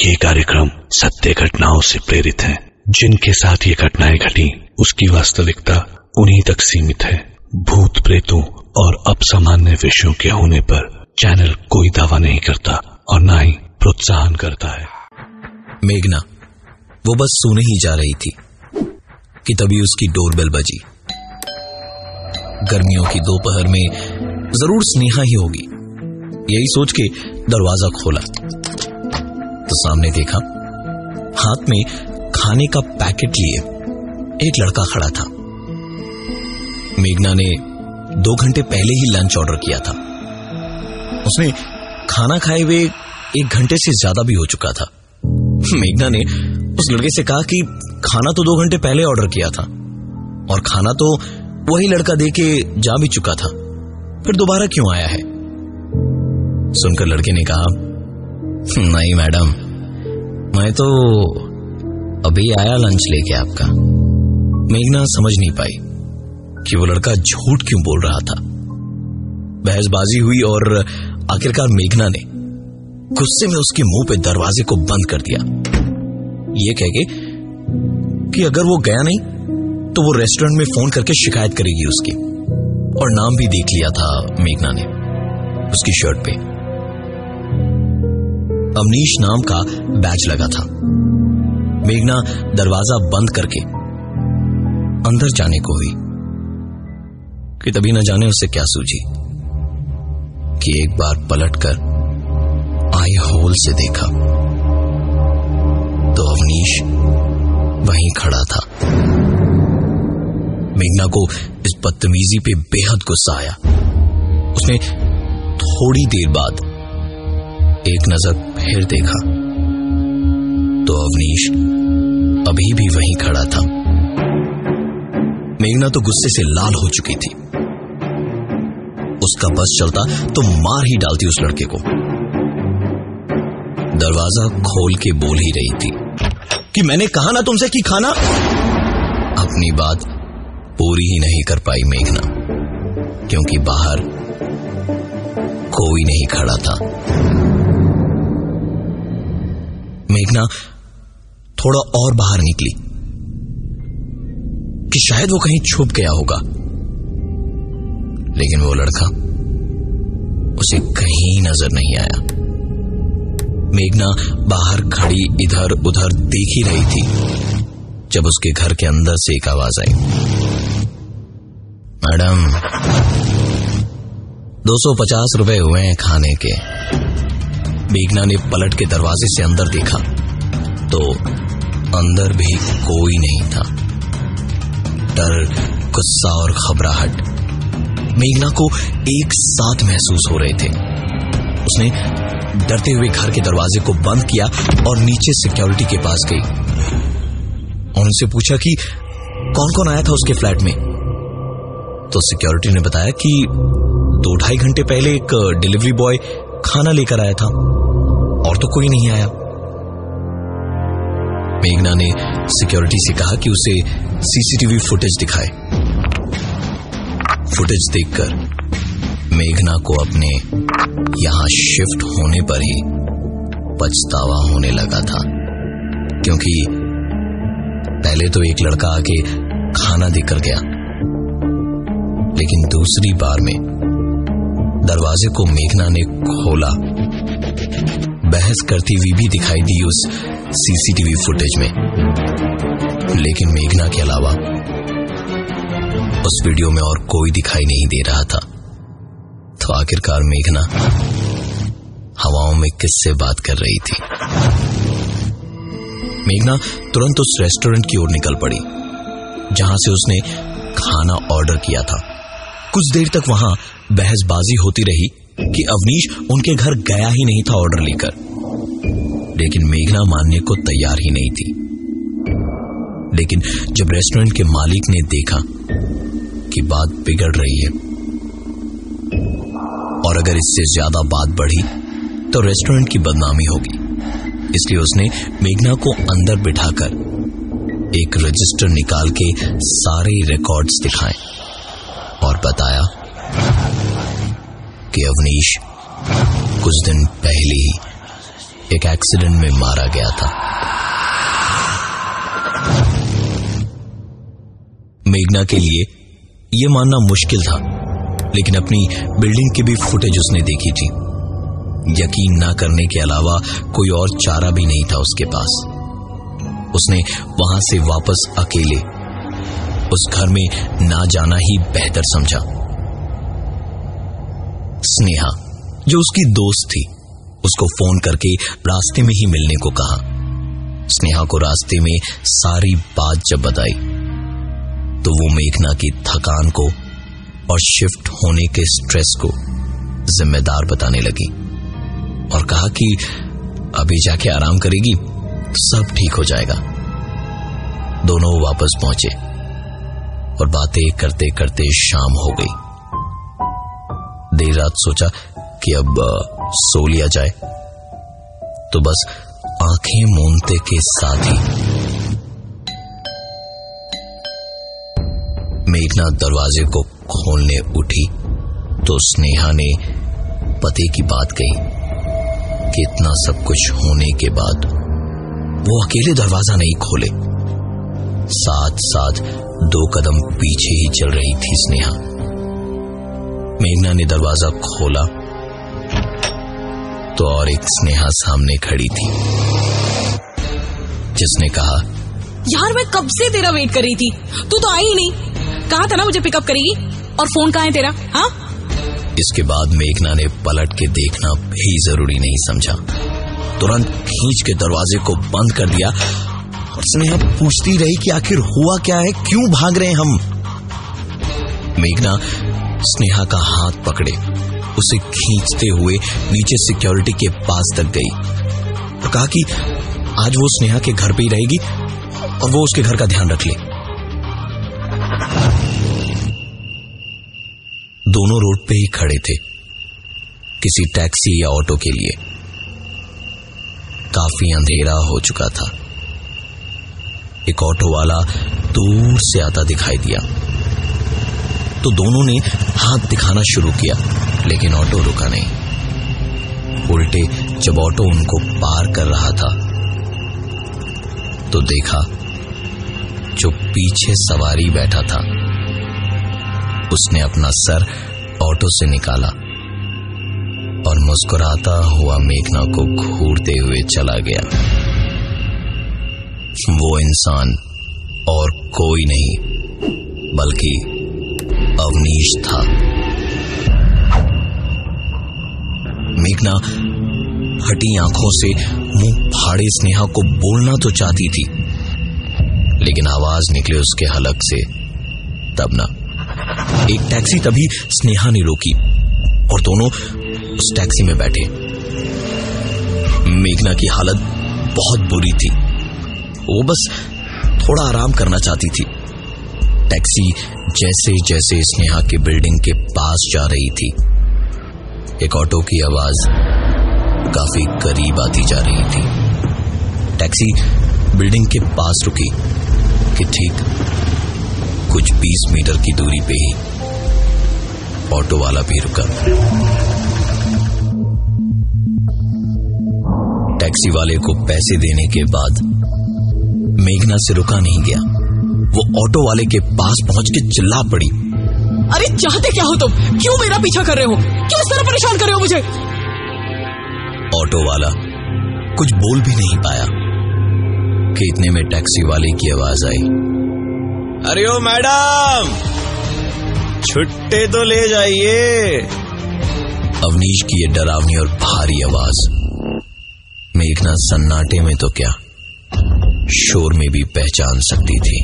ये कार्यक्रम सत्य घटनाओं से प्रेरित है। जिनके साथ ये घटनाएं घटी उसकी वास्तविकता उन्हीं तक सीमित है। भूत प्रेतों और असामान्य विषयों के होने पर चैनल कोई दावा नहीं करता और न ही प्रोत्साहन करता है। मेघना वो बस सोने ही जा रही थी कि तभी उसकी डोरबेल बजी। गर्मियों की दोपहर में जरूर स्नेहा ही होगी, यही सोच के दरवाजा खोला तो सामने देखा हाथ में खाने का पैकेट लिए एक लड़का खड़ा था। मेघना ने 2 घंटे पहले ही लंच ऑर्डर किया था। उसने खाना खाए हुए 1 घंटे से ज्यादा भी हो चुका था। मेघना ने उस लड़के से कहा कि खाना तो 2 घंटे पहले ऑर्डर किया था और खाना तो वही लड़का दे के जा भी चुका था, फिर दोबारा क्यों आया है? सुनकर लड़के ने कहा, नहीं मैडम, मैं तो अभी आया लंच लेके आपका। मेघना समझ नहीं पाई कि वो लड़का झूठ क्यों बोल रहा था। बहसबाजी हुई और आखिरकार मेघना ने गुस्से में उसके मुंह पे दरवाजे को बंद कर दिया, ये कह के कि अगर वो गया नहीं तो वो रेस्टोरेंट में फोन करके शिकायत करेगी उसकी। और नाम भी देख लिया था मेघना ने उसकी शर्ट पे, अवनीश नाम का बैच लगा था। मेघना दरवाजा बंद करके अंदर जाने को हुई कि तभी न जाने उसे क्या सूझी कि एक बार पलटकर आई होल से देखा तो अवनीश वहीं खड़ा था। मेघना को इस बदतमीजी पे बेहद गुस्सा आया। उसने थोड़ी देर बाद एक नजर फिर देखा तो अवनीश अभी भी वहीं खड़ा था। मेघना तो गुस्से से लाल हो चुकी थी। उसका बस चलता तो मार ही डालती उस लड़के को। दरवाजा खोल के बोल ही रही थी कि मैंने कहा ना तुमसे कि खाना। अपनी बात पूरी ही नहीं कर पाई मेघना, क्योंकि बाहर कोई नहीं खड़ा था। मेघना थोड़ा और बाहर निकली कि शायद वो कहीं छुप गया होगा, लेकिन वो लड़का उसे कहीं नजर नहीं आया। मेघना बाहर खड़ी इधर उधर देख ही रही थी जब उसके घर के अंदर से एक आवाज आई, मैडम 250 रुपए हुए हैं खाने के। मेघना ने पलट के दरवाजे से अंदर देखा तो अंदर भी कोई नहीं था। डर, गुस्सा और घबराहट मेघना को एक साथ महसूस हो रहे थे। उसने डरते हुए घर के दरवाजे को बंद किया और नीचे सिक्योरिटी के पास गई और उनसे पूछा कि कौन कौन आया था उसके फ्लैट में। तो सिक्योरिटी ने बताया कि 2-2.5 घंटे पहले एक डिलीवरी बॉय खाना लेकर आया था और तो कोई नहीं आया। मेघना ने सिक्योरिटी से कहा कि उसे सीसीटीवी फुटेज दिखाए। फुटेज देखकर मेघना को अपने यहां शिफ्ट होने पर ही पछतावा होने लगा था, क्योंकि पहले तो एक लड़का आके खाना देकर गया, लेकिन दूसरी बार में दरवाजे को मेघना ने खोला। बहस करती हुई भी दिखाई दी उस सीसीटीवी फुटेज में, लेकिन मेघना के अलावा उस वीडियो में और कोई दिखाई नहीं दे रहा था। तो आखिरकार मेघना हवाओं में किससे बात कर रही थी? मेघना तुरंत उस रेस्टोरेंट की ओर निकल पड़ी जहां से उसने खाना ऑर्डर किया था। कुछ देर तक वहां बहसबाजी होती रही कि अवनीश उनके घर गया ही नहीं था ऑर्डर लेकर, लेकिन मेघना मानने को तैयार ही नहीं थी। लेकिन जब रेस्टोरेंट के मालिक ने देखा कि बात बिगड़ रही है और अगर इससे ज्यादा बात बढ़ी तो रेस्टोरेंट की बदनामी होगी, इसलिए उसने मेघना को अंदर बिठाकर एक रजिस्टर निकाल के सारे रिकॉर्ड्स दिखाए और बताया कि अवनीश कुछ दिन पहले ही एक एक्सीडेंट में मारा गया था। मेघना के लिए यह मानना मुश्किल था, लेकिन अपनी बिल्डिंग की भी फुटेज उसने देखी थी। यकीन ना करने के अलावा कोई और चारा भी नहीं था उसके पास। उसने वहां से वापस अकेले उस घर में ना जाना ही बेहतर समझा। स्नेहा, जो उसकी दोस्त थी, उसको फोन करके रास्ते में ही मिलने को कहा। स्नेहा को रास्ते में सारी बात जब बताई तो वो मेघना की थकान को और शिफ्ट होने के स्ट्रेस को जिम्मेदार बताने लगी और कहा कि अभी जाके आराम करेगी तो सब ठीक हो जाएगा। दोनों वापस पहुंचे और बातें करते करते शाम हो गई। देर रात सोचा कि अब सो लिया जाए, तो बस आंखें मूंदते के साथ ही मेघना दरवाजे को खोलने उठी तो स्नेहा ने पति की बात कही कि इतना सब कुछ होने के बाद वो अकेले दरवाजा नहीं खोले, साथ साथ 2 कदम पीछे ही चल रही थी स्नेहा। मेघना ने दरवाजा खोला तो और एक स्नेहा सामने खड़ी थी, जिसने कहा, यार मैं कब से तेरा वेट कर रही थी, तू तो आई ही नहीं। कहा था ना मुझे पिकअप करेगी, और फोन कहाँ है तेरा? हाँ? इसके बाद मेघना ने पलट के देखना भी जरूरी नहीं समझा। तुरंत खींच के दरवाजे को बंद कर दिया और स्नेहा पूछती रही कि आखिर हुआ क्या है, क्यों भाग रहे हैं हम। मेघना स्नेहा का हाथ पकड़े उसे खींचते हुए नीचे सिक्योरिटी के पास तक गई और कहा कि आज वो स्नेहा के घर पे ही रहेगी और वो उसके घर का ध्यान रख ले। दोनों रोड पे ही खड़े थे किसी टैक्सी या ऑटो के लिए। काफी अंधेरा हो चुका था। एक ऑटो वाला दूर से आता दिखाई दिया तो दोनों ने हाथ दिखाना शुरू किया, लेकिन ऑटो रुका नहीं। उल्टे जब ऑटो उनको पार कर रहा था तो देखा जो पीछे सवारी बैठा था उसने अपना सर ऑटो से निकाला और मुस्कुराता हुआ मेघना को घूरते हुए चला गया। वो इंसान और कोई नहीं बल्कि अवनीश था। मेघना हटी आंखों से मुंह फाड़े स्नेहा को बोलना तो चाहती थी, लेकिन आवाज निकले उसके हलक से तब ना। एक टैक्सी तभी स्नेहा ने रोकी और दोनों उस टैक्सी में बैठे। मेघना की हालत बहुत बुरी थी, वो बस थोड़ा आराम करना चाहती थी। टैक्सी जैसे जैसे स्नेहा की बिल्डिंग के पास जा रही थी, एक ऑटो की आवाज काफी करीब आती जा रही थी। टैक्सी बिल्डिंग के पास रुकी कि ठीक कुछ 20 मीटर की दूरी पे ही ऑटो वाला भी रुका। टैक्सी वाले को पैसे देने के बाद मेघना से रुका नहीं गया। वो ऑटो वाले के पास पहुंच के चिल्ला पड़ी, अरे चाहते क्या हो तुम? क्यों मेरा पीछा कर रहे हो? क्यों इस तरह परेशान कर रहे हो मुझे? ऑटो वाला कुछ बोल भी नहीं पाया कि इतने में टैक्सी वाले की आवाज आई, अरे ओ मैडम, छुट्टे तो ले जाइए। अवनीश की ये डरावनी और भारी आवाज मेघना सन्नाटे में तो क्या, शोर में भी पहचान सकती थी।